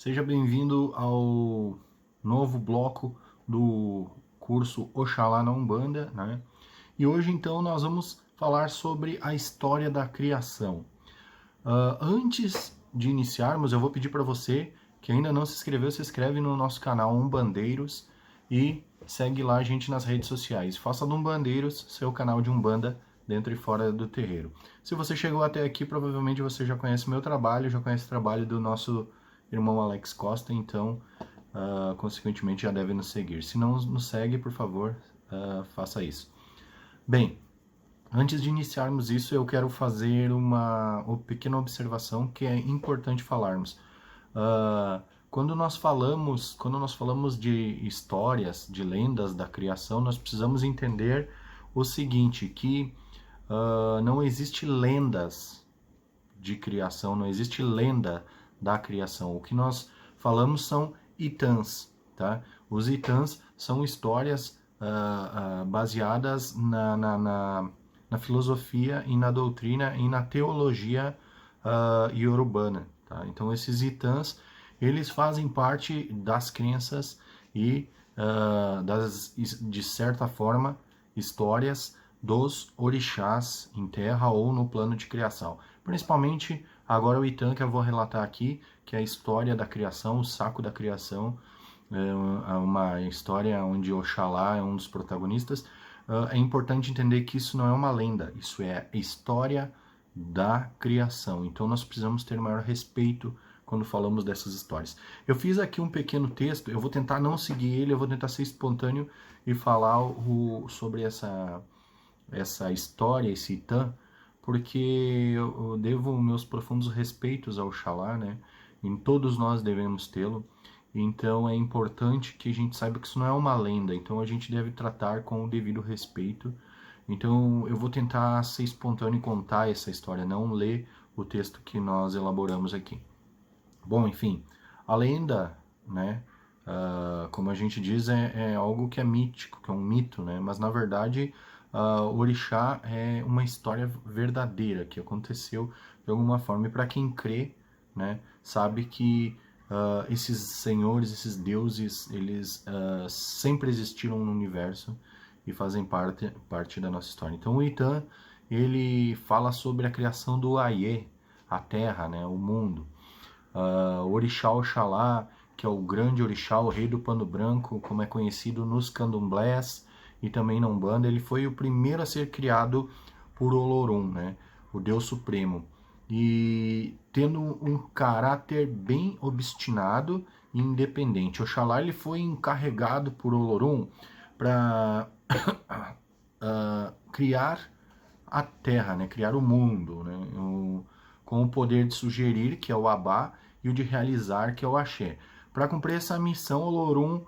Seja bem-vindo ao novo bloco do curso Oxalá na Umbanda, né? E hoje então nós vamos falar sobre a história da criação. Antes de iniciarmos, eu vou pedir para você que ainda não se inscreveu, se inscreve no nosso canal Umbandeiros e segue lá a gente nas redes sociais. Faça do Umbandeiros seu canal de Umbanda dentro e fora do terreiro. Se você chegou até aqui, provavelmente você já conhece meu trabalho, já conhece o trabalho do nosso irmão Alex Costa, então, consequentemente, já deve nos seguir. Se não nos segue, por favor, faça isso. Bem, antes de iniciarmos isso, eu quero fazer uma pequena observação que é importante falarmos. Quando nós falamos de histórias, de lendas da criação, nós precisamos entender o seguinte, que não existe lendas de criação, não existe lenda da criação. O que nós falamos são itãs, tá? Os itãs são histórias baseadas na filosofia e na doutrina e na teologia iorubana, tá? Então esses itãs, eles fazem parte das crenças e de certa forma, histórias dos orixás em terra ou no plano de criação. Principalmente agora o Itã que eu vou relatar aqui, que é a história da criação, o saco da criação, é uma história onde Oxalá é um dos protagonistas. É importante entender que isso não é uma lenda, isso é a história da criação. Então nós precisamos ter maior respeito quando falamos dessas histórias. Eu fiz aqui um pequeno texto, eu vou tentar não seguir ele, eu vou tentar ser espontâneo e falar sobre essa história, esse Itã, porque eu devo meus profundos respeitos ao Oxalá, né? E todos nós devemos tê-lo. Então é importante que a gente saiba que isso não é uma lenda, então a gente deve tratar com o devido respeito. Então eu vou tentar ser espontâneo e contar essa história, não ler o texto que nós elaboramos aqui. Bom, enfim, a lenda, né, como a gente diz, é algo que é mítico, que é um mito, né? Mas na verdade, o orixá é uma história verdadeira que aconteceu de alguma forma. E para quem crê, né, sabe que esses senhores, esses deuses, eles sempre existiram no universo e fazem parte da nossa história. Então o Itã, ele fala sobre a criação do Aie, a Terra, né, o mundo. O orixá Oxalá, que é o grande orixá, o rei do pano branco, como é conhecido nos candomblés e também na Umbanda, ele foi o primeiro a ser criado por Olorum, né, o Deus Supremo. E tendo um caráter bem obstinado e independente. Oxalá ele foi encarregado por Olorum para criar a Terra, né, criar o mundo, né, com o poder de sugerir, que é o Abá, e o de realizar, que é o Axé. Para cumprir essa missão, o Lorum,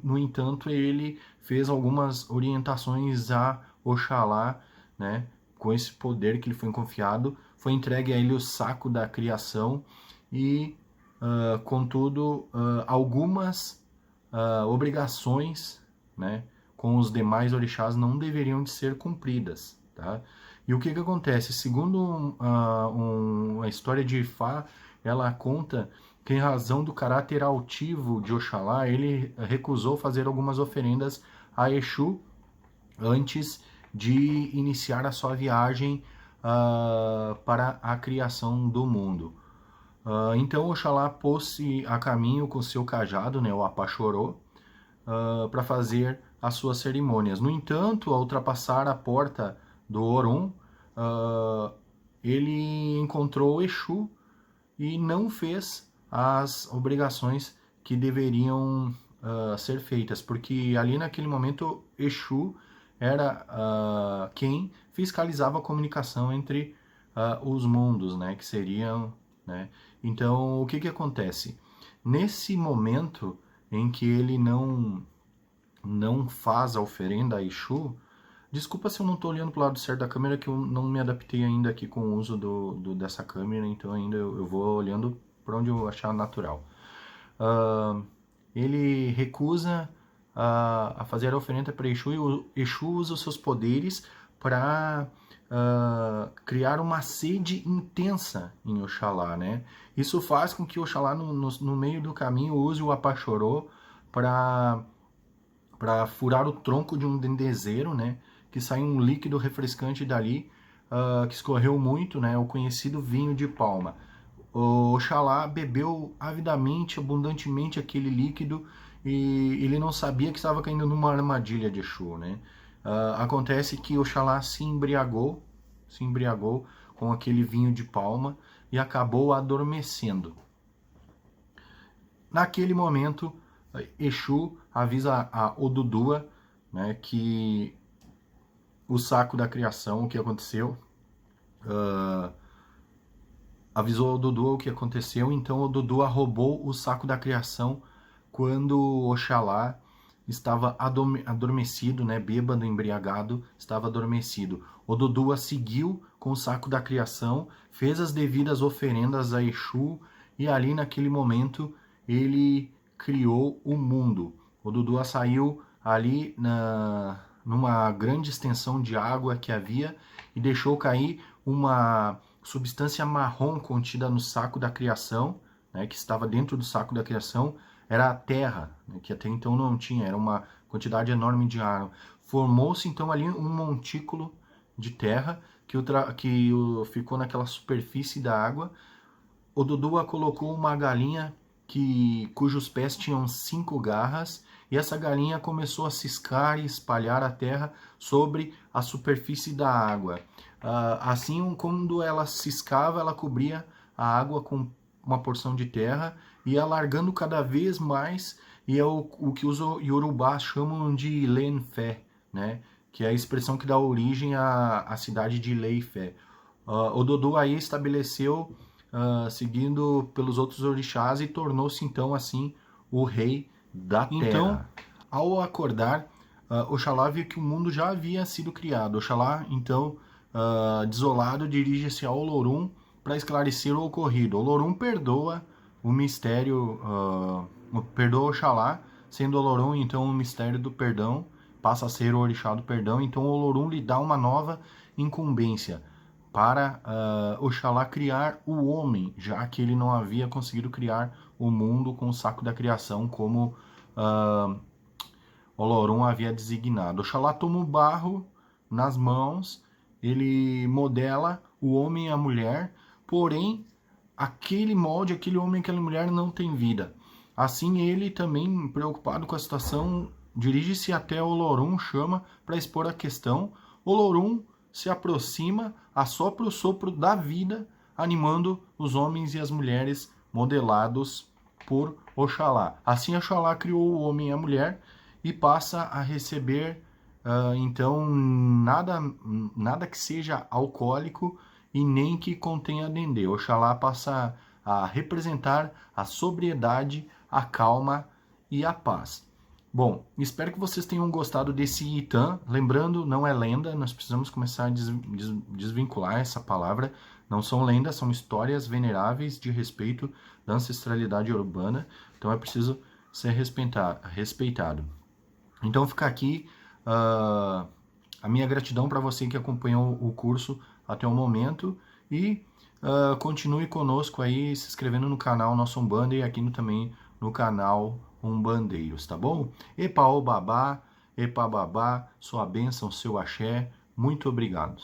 no entanto, ele fez algumas orientações a Oxalá, né, com esse poder que lhe foi confiado, foi entregue a ele o saco da criação e, contudo, algumas obrigações, né, com os demais orixás não deveriam de ser cumpridas, tá? E o que acontece? Segundo a história de Ifá, ela conta que em razão do caráter altivo de Oxalá, ele recusou fazer algumas oferendas a Exu antes de iniciar a sua viagem para a criação do mundo. Então Oxalá pôs-se a caminho com seu cajado, né, o Apachorô, para fazer as suas cerimônias. No entanto, ao ultrapassar a porta do Orum, ele encontrou Exu e não fez as obrigações que deveriam ser feitas, porque ali naquele momento Exu era quem fiscalizava a comunicação entre os mundos, né, que seriam, né? Então, o que acontece? Nesse momento em que ele não faz a oferenda a Exu, desculpa se eu não estou olhando para o lado certo da câmera, que eu não me adaptei ainda aqui com o uso dessa câmera, então ainda eu vou olhando para onde eu achar natural. Ele recusa a fazer a oferenda para Exu e o Exu usa os seus poderes para criar uma sede intensa em Oxalá, né? Isso faz com que Oxalá, no meio do caminho, use o Apachorô para furar o tronco de um dendezeiro, né? Que sai um líquido refrescante dali, que escorreu muito, né? O conhecido vinho de palma. O Oxalá bebeu avidamente, abundantemente aquele líquido e ele não sabia que estava caindo numa armadilha de Exu, né? Acontece que Oxalá se embriagou com aquele vinho de palma e acabou adormecendo. Naquele momento, Exu avisa a Odudua, né, que o saco da criação, o que aconteceu, avisou a Odudua o que aconteceu, então Odudua roubou o saco da criação quando Oxalá estava adormecido, né, bêbado, embriagado, estava adormecido. Odudua seguiu com o saco da criação, fez as devidas oferendas a Exu e ali naquele momento ele criou o mundo. Odudua saiu ali numa grande extensão de água que havia e deixou cair uma substância marrom contida no saco da criação, né, que estava dentro do saco da criação, era a terra, né, que até então não tinha, era uma quantidade enorme de água. Formou-se então ali um montículo de terra que ficou naquela superfície da água. Odudua colocou uma galinha cujos pés tinham 5 garras, e essa galinha começou a ciscar e espalhar a terra sobre a superfície da água. Assim, quando ela ciscava, ela cobria a água com uma porção de terra e alargando cada vez mais, e é o que os iorubás chamam de Lenfé, né? Que é a expressão que dá origem à cidade de Leifé. Ododu aí estabeleceu, seguindo pelos outros orixás, e tornou-se então assim o rei da terra. Então, ao acordar, Oxalá viu que o mundo já havia sido criado. Oxalá, então, desolado, dirige-se a Olorum para esclarecer o ocorrido. Olorum perdoa o mistério, perdoa Oxalá, sendo Olorum então o mistério do perdão, passa a ser o orixá do perdão. Então Olorum lhe dá uma nova incumbência para Oxalá criar o homem, já que ele não havia conseguido criar o mundo com o saco da criação, como Olorum havia designado. Oxalá toma o barro nas mãos, ele modela o homem e a mulher, porém, aquele molde, aquele homem e aquela mulher não tem vida. Assim, ele também, preocupado com a situação, dirige-se até Olorum, chama para expor a questão. Olorum se aproxima, assopra o sopro da vida, animando os homens e as mulheres modelados por Oxalá. Assim, Oxalá criou o homem e a mulher e passa a receber, então, nada que seja alcoólico e nem que contenha dendê. Oxalá passa a representar a sobriedade, a calma e a paz. Bom, espero que vocês tenham gostado desse Itã. Lembrando, não é lenda, nós precisamos começar a desvincular essa palavra. Não são lendas, são histórias veneráveis de respeito da ancestralidade urbana. Então é preciso ser respeitado. Então fica aqui a minha gratidão para você que acompanhou o curso até o momento e continue conosco aí, se inscrevendo no canal Nosso Umbanda e aqui também no canal Umbandeiros, tá bom? Epa, ô babá, epa babá, sua bênção, seu axé, muito obrigado.